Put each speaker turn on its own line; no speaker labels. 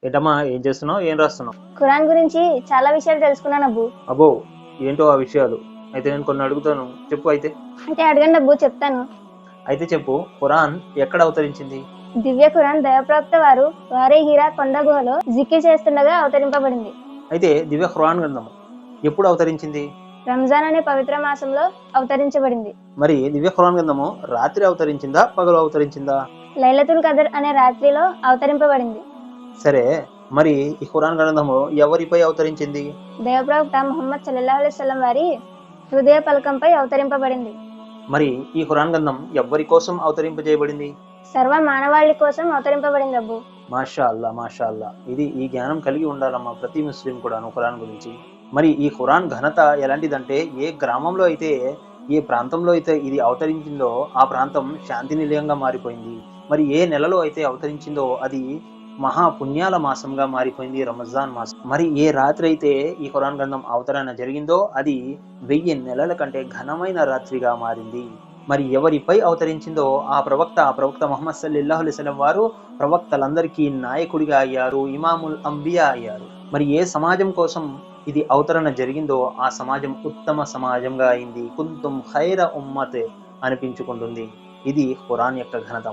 ఏంటమ్మా, ఏం చేస్తున్నావు, ఏం రాస్తున్నావు?
ఖురాన్ గురించి చాలా విషయాలు తెలుసుకున్నాను అబ్బు.
అబ్బో, ఏంటో ఆ విషయాలు? అయితే నేను కొన్ని అడుగుతాను, చెప్పు.
అయితే అడగండి అబ్బు, చెప్తాను.
అయితే చెప్పు, ఖురాన్ ఎక్కడ అవతరించింది?
దివ్య ఖురాన్ దైవప్రవక్త వారు వారే హీరా కొండ గుహలో జికిర్ చేస్తుండగా అవతరింపబడింది.
అయితే దివ్య ఖురాన్ గ్రంథం ఎప్పుడు అవతరించింది?
రంజాన్ అనే పవిత్ర మాసంలో అవతరించబడింది.
మరి దివ్య ఖురాన్ గ్రంథము రాత్రి అవతరించిందా, పగలు అవతరించిందా?
లైలతుల్ కదర్ అనే రాత్రిలో అవతరింపబడింది.
సరే, మరి ఈ ఖురాన్ గ్రంథము ఎవరిపై అవతరించింది?
దైవప్రవక్త ముహమ్మద్ సల్లల్లాహు అలైహి వసల్లం వారి హృదయ పలకంపై అవతరింపబడింది.
మరి ఈ ఖురాన్ గ్రంథం ఎవరి కోసం అవతరింపజేయబడింది?
సర్వ మానవాళి కోసం అవతరింపబడింది అబ్బు.
మాషా అల్లా, మాషా అల్లా. ఈ జ్ఞానం కలిగి ఉండాలమ్మా ప్రతి ముస్లిం కూడా ఖురాన్ గురించి. మరి ఈ ఖురాన్ ఘనత ఎలాంటిదంటే, ఏ గ్రామంలో అయితే, ఏ ప్రాంతంలో అయితే ఇది అవతరించిందో ఆ ప్రాంతం శాంతి నిలయంగా మారిపోయింది. మరి ఏ నెలలో అయితే అవతరించిందో అది మహాపుణ్యాల మాసంగా మారిపోయింది, రంజాన్ మాసం. మరి ఏ రాత్రి అయితే ఈ ఖురాన్ గ్రంథం అవతరణ జరిగిందో అది 1000 నెలల కంటే ఘనమైన రాత్రిగా మారింది. మరి ఎవరిపై అవతరించిందో ఆ ప్రవక్త ముహమ్మద్ సల్లల్లాహు అలైహి వసల్లం వారు ప్రవక్తలందరికీ నాయకుడిగా అయ్యారు, ఇమాముల్ అంబియా అయ్యారు. మరి ఏ సమాజం కోసం ఇది అవతరణ జరిగిందో ఆ సమాజం ఉత్తమ సమాజంగా అయింది. కుంతుం ఖైర ఉమ్మత్ అనిపించుకుంటుంది. ఇది ఖురాన్ యొక్క ఘనత.